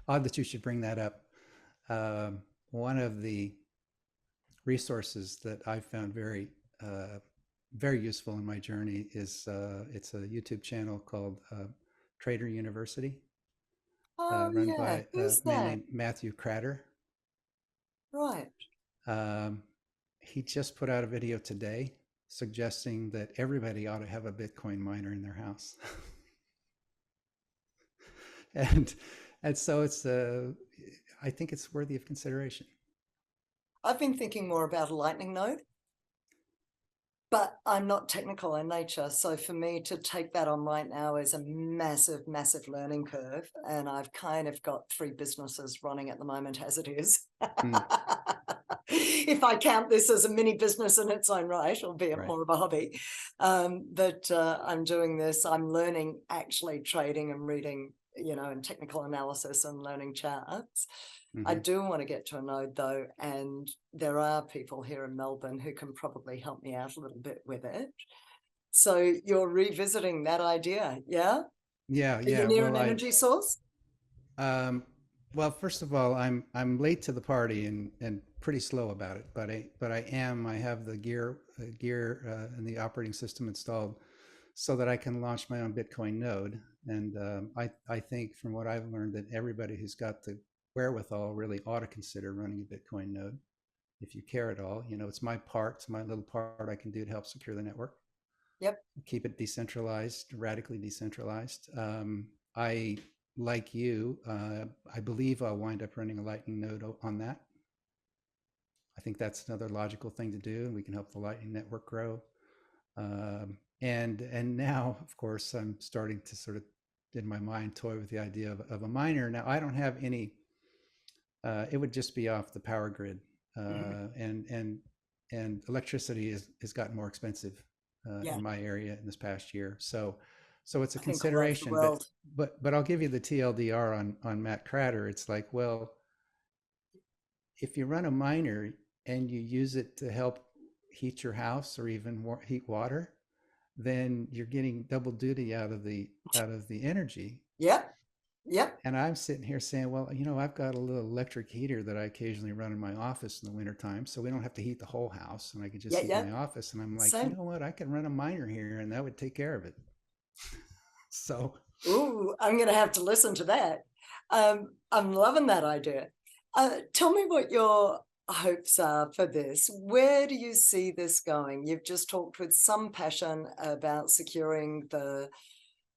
odd that you should bring that up. One of the resources that I found very useful in my journey is, it's a YouTube channel called Trader University, Oh, run yeah. by a Who's man that? named Matthew Cratter. Right. Um, he just put out a video today suggesting that everybody ought to have a Bitcoin miner in their house. and and so I think it's worthy of consideration. I've been thinking more about a lightning node, but I'm not technical in nature. So for me to take that on right now is a massive, massive learning curve. And I've kind of got 3 businesses running at the moment as it is. Mm, If I count this as a mini business in its own right, albeit right. more of a hobby. But I'm doing this, I'm learning actually trading and reading, and technical analysis and learning charts. I Hmm. do want to get to a node though, and there are people here in Melbourne who can probably help me out a little bit with it. So you're revisiting that idea, yeah? Yeah, Are you yeah. near an energy source? Um, well, first of all, I'm late to the party and pretty slow about it, but I am. I have the gear and the operating system installed so that I can launch my own Bitcoin node. And I think from what I've learned that everybody who's got the wherewithal really ought to consider running a Bitcoin node if you care at all. You know, it's my part, it's my little part I can do to help secure the network, Yep. keep it decentralized, radically decentralized. I, like you, I believe I'll wind up running a Lightning node on that. I think that's another logical thing to do, and we can help the Lightning network grow. And now, of course, I'm starting to sort of, in my mind, toy with the idea of a miner. Now, I don't have any. It would just be off the power grid, Mhm. and electricity has gotten more expensive Yeah, in my area in this past year. So it's a I think all over the consideration. But world. but I'll give you the TLDR on Matt Cratter. It's like, well, if you run a miner and you use it to help heat your house or even heat water, then you're getting double duty out of the energy. Yep, yep, And I'm sitting here saying, well, you know, I've got a little electric heater that I occasionally run in my office in the wintertime, so we don't have to heat the whole house, and I can just yeah, heat yeah. my office. And I'm like, you Same. know what? I can run a miner here, and that would take care of it. So Ooh, I'm going to have to listen to that. I'm loving that idea. Tell me what your hopes are for this. Where do you see this going? You've just talked with some passion about securing the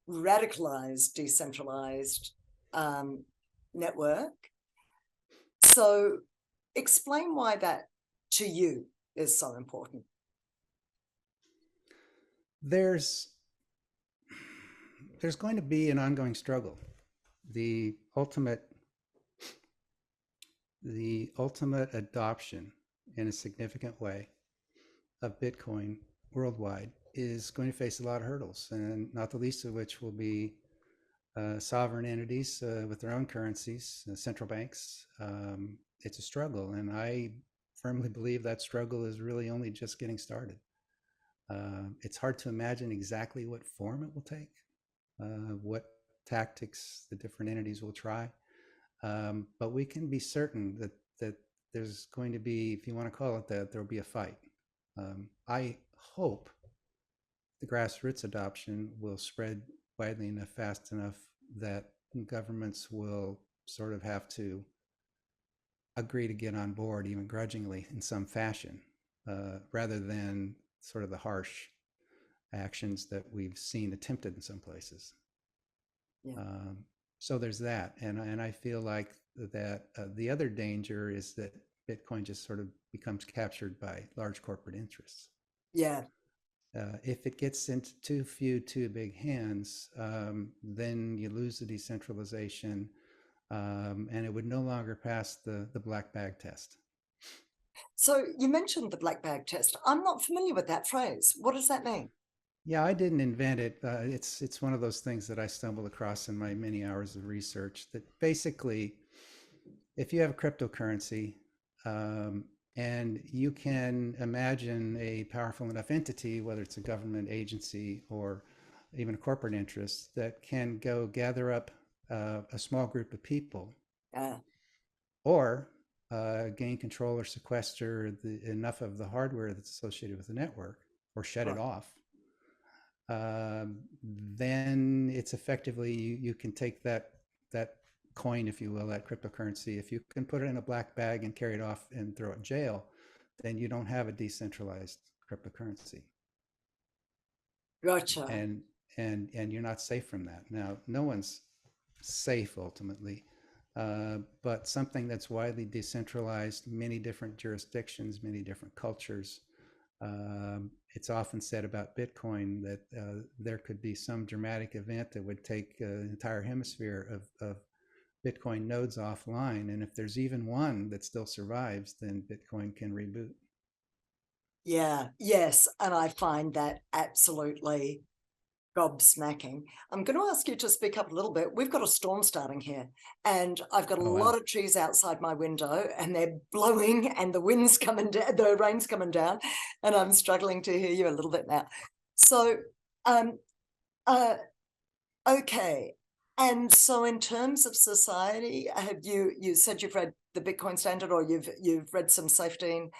radicalized, decentralized um, network. So explain why that to you is so important. there's there's going to be an ongoing struggle. The ultimate the ultimate adoption in a significant way of Bitcoin worldwide is going to face a lot of hurdles, and not the least of which will be sovereign entities with their own currencies, central banks. It's a struggle, and I firmly believe that struggle is really only just getting started. It's hard to imagine exactly what form it will take, what tactics the different entities will try, but we can be certain that there's going to be, if you want to call it that, there will be a fight. I hope the grassroots adoption will spread widely enough, fast enough that governments will sort of have to agree to get on board, even grudgingly, in some fashion, rather than sort of the harsh actions that we've seen attempted in some places. Yeah. Um, so there's that, and I feel like that the other danger is that Bitcoin just sort of becomes captured by large corporate interests. Yeah. If it gets into too few, too big hands, then you lose the decentralization, and it would no longer pass the black bag test. So you mentioned the black bag test. I'm not familiar with that phrase. What does that mean? Yeah, I didn't invent it. It's one of those things that I stumbled across in my many hours of research. That basically, if you have a cryptocurrency, um, and you can imagine a powerful enough entity, whether it's a government agency or even a corporate interest, that can go gather up a small group of people, Uh, or gain control or sequester enough of the hardware that's associated with the network, or shut it right. off, um, then it's effectively you can take that coin, if you will, that cryptocurrency. If you can put it in a black bag and carry it off and throw it in jail, then you don't have a decentralized cryptocurrency, Gotcha. and and you're not safe from that. Now, no one's safe ultimately, but something that's widely decentralized, many different jurisdictions, many different cultures. It's often said about Bitcoin that there could be some dramatic event that would take an entire hemisphere of Bitcoin nodes offline. And if there's even one that still survives, then Bitcoin can reboot. Yeah. Yes. And I find that absolutely gobsmacking. I'm going to ask you to speak up a little bit. We've got a storm starting here, and I've got a Oh, lot wow. of trees outside my window, and they're blowing, and the wind's coming down, the rain's coming down, and I'm struggling to hear you a little bit now. So, um, uh, okay. And so, in terms of society, have you said you've read the Bitcoin Standard, or you've read some safety,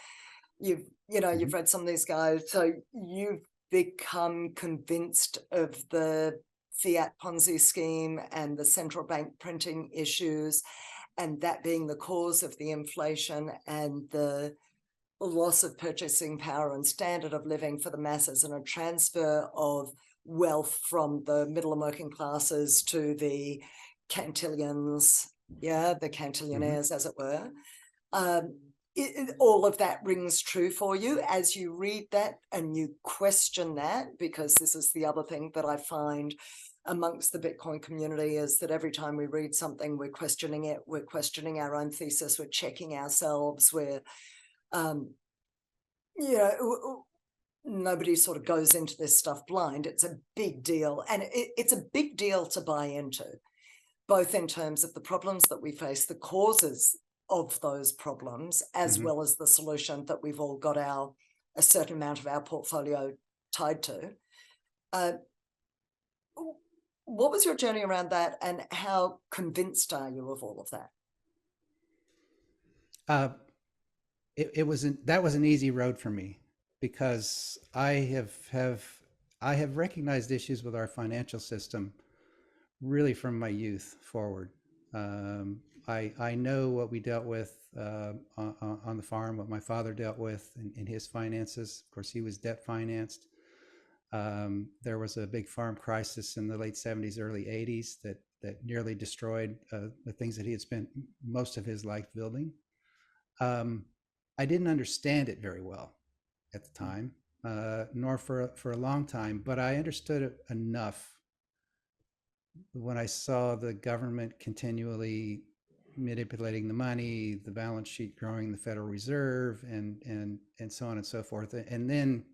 you've Mhm. read some of these guys, so you've become convinced of the fiat Ponzi scheme and the central bank printing issues, and that being the cause of the inflation and the loss of purchasing power and standard of living for the masses, and a transfer of wealth from the middle and working classes to the cantillons, yeah, the Mhm. cantillionaires, as it were. um, all of that rings true for you as you read that and you question that, because this is the other thing that I find amongst the Bitcoin community, is that every time we read something, we're questioning it, we're questioning our own thesis, we're checking ourselves, um, nobody sort of goes into this stuff blind. It's a big deal, and it's a big deal to buy into, both in terms of the problems that we face, the causes of those problems, as Mhm. well as the solution that we've all got a certain amount of our portfolio tied to. Uh, what was your journey around that, and how convinced are you of all of that? Uh, it wasn't that was an easy road for me because I have recognized issues with our financial system really from my youth forward. Um, I know what we dealt with on the farm, what my father dealt with in his finances. Of course, he was debt financed. There was a big farm crisis in the late 70s, early 80s that nearly destroyed the things that he had spent most of his life building. Um, I didn't understand it very well at the time, nor for a long time, but I understood it enough when I saw the government continually manipulating the money, the balance sheet growing, the Federal Reserve, and so on and so forth. And then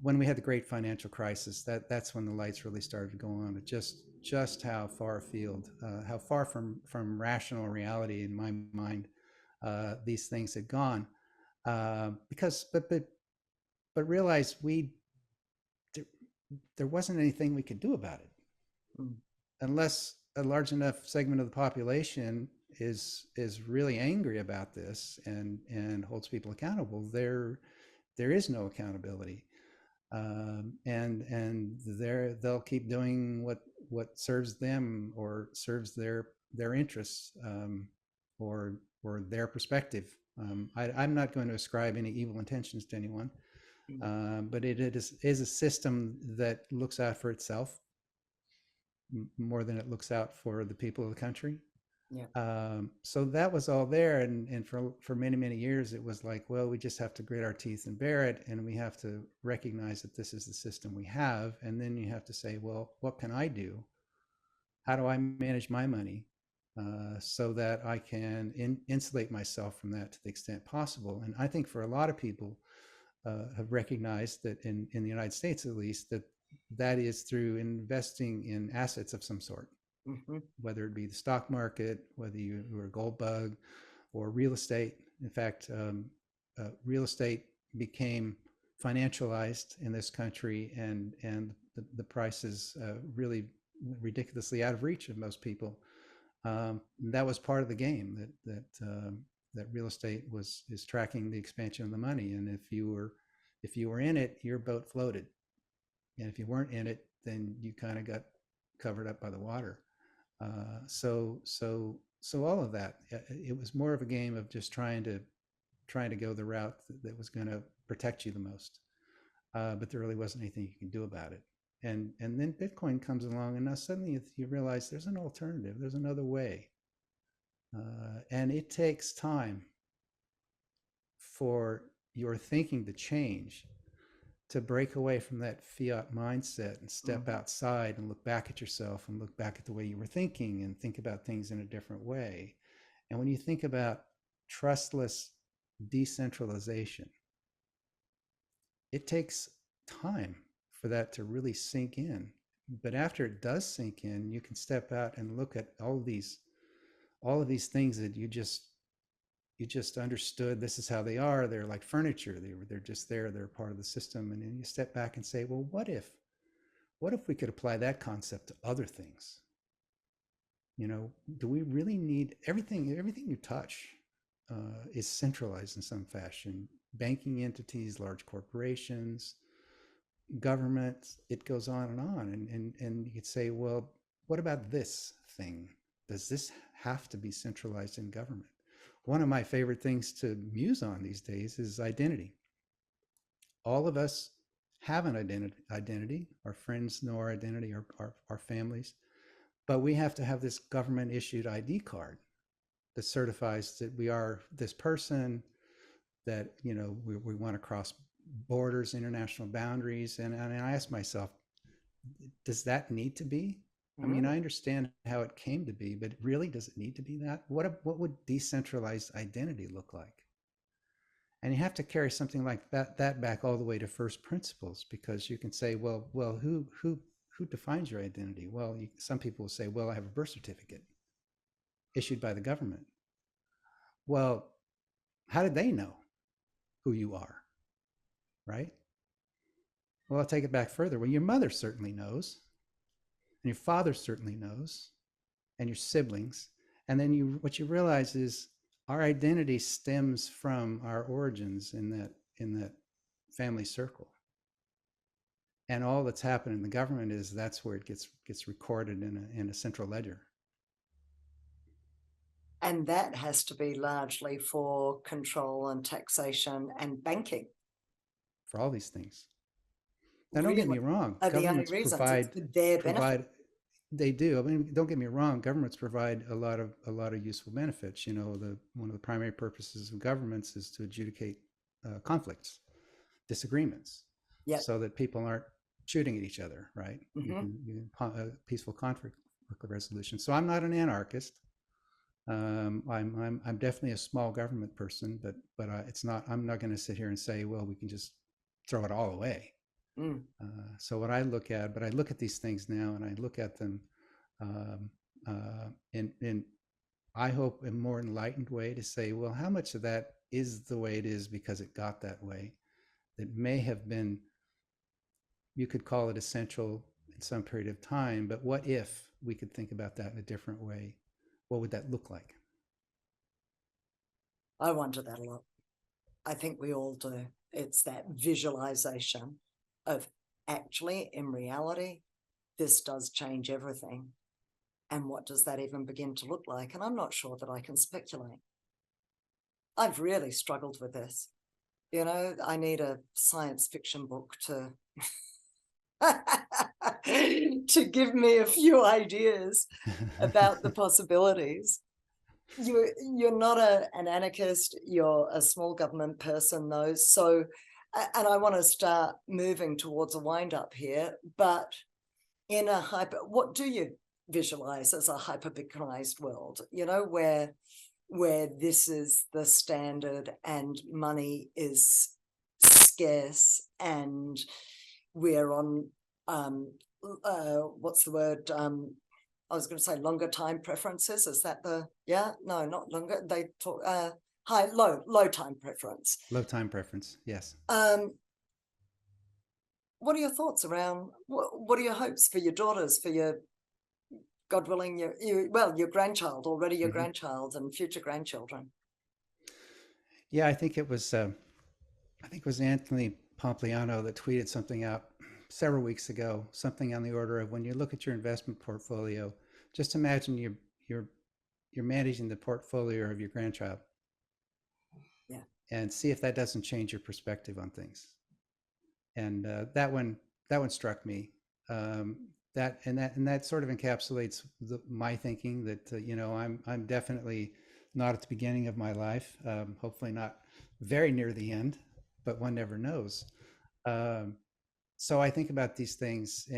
when we had the great financial crisis, that's when the lights really started to go on. Just how far afield, how far from rational reality in my mind these things had gone. Because but realize there, there wasn't anything we could do about it Mm, unless a large enough segment of the population is really angry about this and holds people accountable. There is no accountability, and they'll keep doing what serves them or serves their interests, or their perspective. I'm not going to ascribe any evil intentions to anyone, mm, but is a system that looks out for itself more than it looks out for the people of the country. yeah. So that was all there, and for many many years it was like, well, we just have to grit our teeth and bear it, and we have to recognize that this is the system we have, and then you have to say, well, what can I do? How do I manage my money so that I can insulate myself from that to the extent possible? And I think for a lot of people have recognized that in the United States, at least, that is through investing in assets of some sort, Mm-hmm. whether it be the stock market, whether you are a gold bug, or real estate. In fact, real estate became financialized in this country, and the prices really ridiculously out of reach of most people. That was part of the game, that real estate is tracking the expansion of the money, and if you were in it, your boat floated, and if you weren't in it, then you kind of got covered up by the water. So all of that, it was more of a game of just trying to go the route that was going to protect you the most. But there really wasn't anything you can do about it. And then Bitcoin comes along, and now suddenly you realize there's an alternative. There's another way, and it takes time for your thinking to change, to break away from that fiat mindset and step Mm-hmm. outside and look back at yourself and look back at the way you were thinking and think about things in a different way. And when you think about trustless decentralization, it takes time for that to really sink in. But after it does sink in, you can step out and look at all of these things that you just understood. This is how they are. They're like furniture. They're just there. They're part of the system. And then you step back and say, well, what if we could apply that concept to other things? You know, do we really need everything? Everything you touch is centralized in some fashion. Banking entities, large corporations, government, it goes on and on. And you could say, well, what about this thing? Does this have to be centralized in government? One of my favorite things to muse on these days is identity. All of us have an identity. Our friends know our identity, our families, but we have to have this government issued ID card that certifies that we are this person, that we want to cross borders, international boundaries. And I ask myself, does that need to be? I mean, Mm. I understand how it came to be, but really, does it need to be that? What would decentralized identity look like? And you have to carry something like that back all the way to first principles, because you can say, well, who defines your identity? Well, some people will say, well, I have a birth certificate issued by the government. Well, how did they know who you are, right? Well, I'll take it back further. Well, your mother certainly knows, and your father certainly knows, and your siblings. And then what you realize is our identity stems from our origins in that family circle. And all that's happened in the government is that's where it gets recorded in a central ledger. And that has to be largely for control and taxation and banking, For all these things. Now, don't get really, me wrong. are the only Governments reasons. It's for their benefit. provide they do. I mean, don't get me wrong. Governments provide a lot of useful benefits. You know, the one of the primary purposes of governments is to adjudicate conflicts, disagreements, Yep. so that people aren't shooting at each other. Right? Mm-hmm. You can peaceful conflict resolution. So I'm not an anarchist. I'm definitely a small government person, but it's not. I'm not going to sit here and say, well, we can just throw it all away. Mm. So what I look at, but I look at these things now, and I look at them um, in I hope a more enlightened way, to say, well, how much of that is the way it is because it got that way? That may have been, you could call it essential in some period of time, but what if we could think about that in a different way? What would that look like? I wonder that a lot. I think we all do. It's that visualization of actually, in reality, this does change everything. And what does that even begin to look like? And I'm not sure that I can speculate. I've really struggled with this. You know, I need a science fiction book to to give me a few ideas about the possibilities. You're not an anarchist, you're a small government person though. So, and I want to start moving towards a wind up here, but in a what do you visualize as a hyper-Bitcoinized world, you know, where this is the standard and money is scarce and we're on what's the word, I was going to say longer time preferences. Is that yeah, no, not longer, they talk low time preference. Low time preference, yes. um what are your thoughts around what are your hopes for your daughters, for your, God willing, your grandchild, already your Mm-hmm. grandchild and future grandchildren? Yeah, I think it was Anthony Pompliano that tweeted something out several weeks ago, something on the order of, when you look at your investment portfolio, just imagine you're you're managing the portfolio of your grandchild, Yeah. and see if that doesn't change your perspective on things. And that one struck me. That sort of encapsulates my thinking that I'm definitely not at the beginning of my life. Hopefully not very near the end, but one never knows. Um, so I think about these things,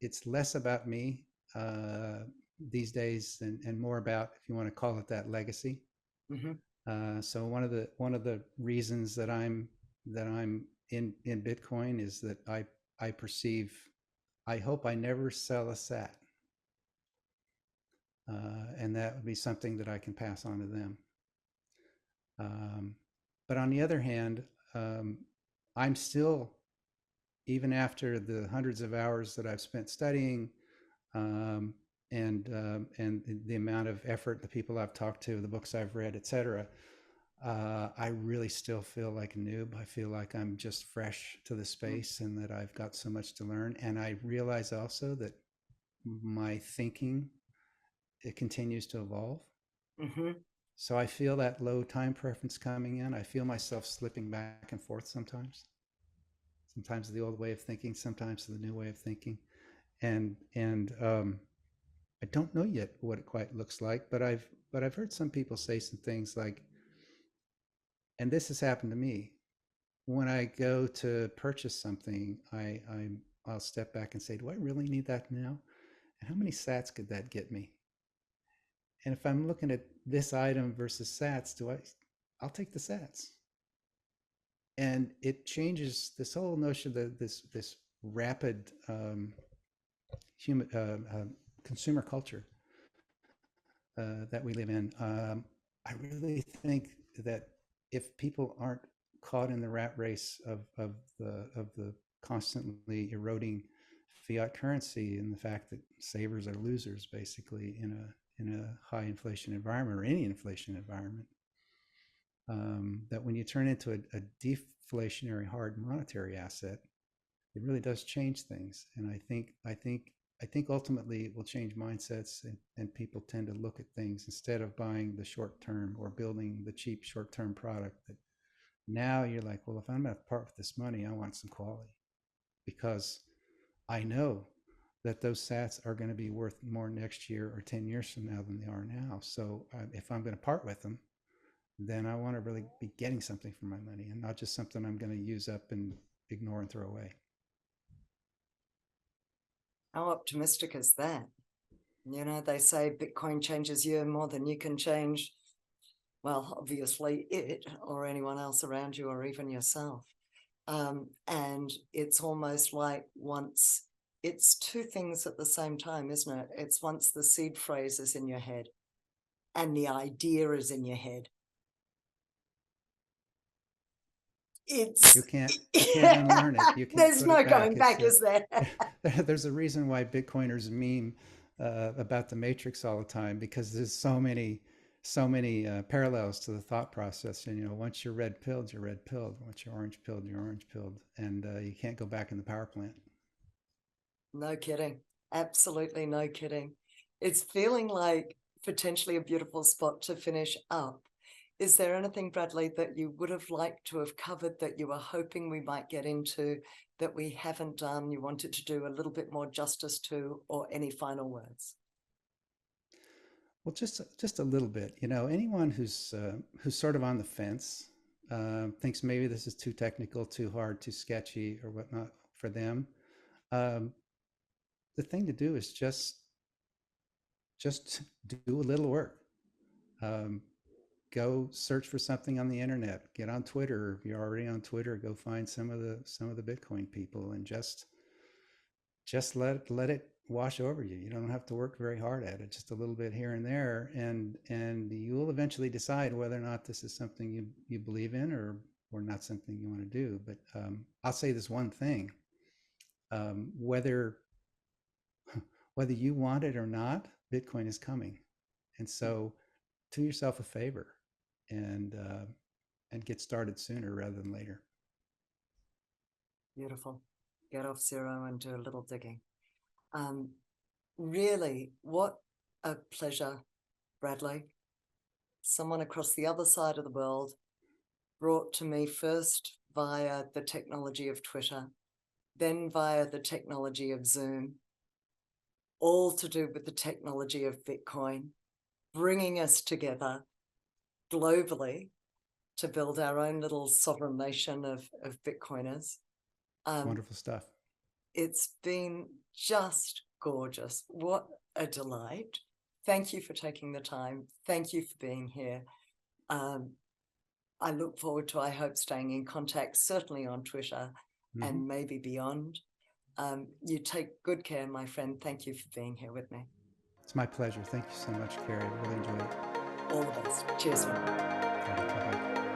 it's less about me these days, and more about, if you want to call it that, legacy. Mm-hmm. So one of the reasons that I'm in Bitcoin is that I perceive, I hope I never sell a sat. And that would be something that I can pass on to them. Um, but on the other hand, um, I'm still, even after the hundreds of hours that I've spent studying, um, and the amount of effort, the people I've talked to, the books I've read, etc. I really still feel like a noob. I feel like I'm just fresh to the space, and that I've got so much to learn. And I realize also that my thinking, it continues to evolve. Mm-hmm. So I feel that low time preference coming in. I feel myself slipping back and forth sometimes. Sometimes the old way of thinking, sometimes the new way of thinking, and I don't know yet what it quite looks like, but I've heard some people say some things like, and this has happened to me. When I go to purchase something, I'll step back and say, do I really need that now? And how many sats could that get me? And if I'm looking at this item versus sats, I'll take the sats. And it changes this whole notion that this rapid human consumer culture that we live in. I really think that if people aren't caught in the rat race of the constantly eroding fiat currency, and the fact that savers are losers basically in a high inflation environment, or any inflation environment, that when you turn into a deflationary hard monetary asset, it really does change things. And I think ultimately it will change mindsets, and people tend to look at things, instead of buying the short term or building the cheap short term product, that now you're like, well, if I'm going to part with this money, I want some quality, because I know that those sats are going to be worth more next year or 10 years from now than they are now. So if I'm going to part with them, then I want to really be getting something for my money, and not just something I'm going to use up and ignore and throw away. How optimistic is that? You know, they say Bitcoin changes you more than you can change, well, obviously it or anyone else around you, or even yourself. And it's almost like once, it's two things at the same time, isn't it? It's once the seed phrase is in your head and the idea is in your head. You It's can't unlearn it. You can't there's put it no back. going back, is there? There's a reason why Bitcoiners meme about the Matrix all the time, because there's so many parallels to the thought process. And once you're red pilled, you're red pilled. Once you're orange pilled, you're orange pilled, and you can't go back in the power plant. No kidding. Absolutely no kidding. It's feeling like potentially a beautiful spot to finish up. Is there anything, Bradley, that you would have liked to have covered, that you were hoping we might get into, that we haven't done, you wanted to do a little bit more justice to, or any final words? Well, just a little bit. Anyone who's sort of on the fence, thinks maybe this is too technical, too hard, too sketchy, or whatnot for them. Um, the thing to do is just do a little work. Um, Go search for something on the internet. Get on Twitter. If you're already on Twitter, go find some of the Bitcoin people, and just let it wash over you. You don't have to work very hard at it. Just a little bit here and there, and you will eventually decide whether or not this is something you believe in, or not something you want to do. But I'll say this one thing: whether you want it or not, Bitcoin is coming. And so do yourself a favor, and get started sooner rather than later. Beautiful. Get off zero and do a little digging. Really, what a pleasure, Bradley. Someone across the other side of the world, brought to me first via the technology of Twitter, then via the technology of Zoom, all to do with the technology of Bitcoin, bringing us together globally to build our own little sovereign nation of Bitcoiners. Wonderful stuff. It's been just gorgeous. What a delight. Thank you for taking the time. Thank you for being here. I look forward to, I hope, staying in contact, certainly on Twitter, Mm-hmm. and maybe beyond. You take good care, my friend. Thank you for being here with me. It's my pleasure. Thank you so much, Carrie. I really enjoyed it. All the best. Cheers, man. All right, bye-bye.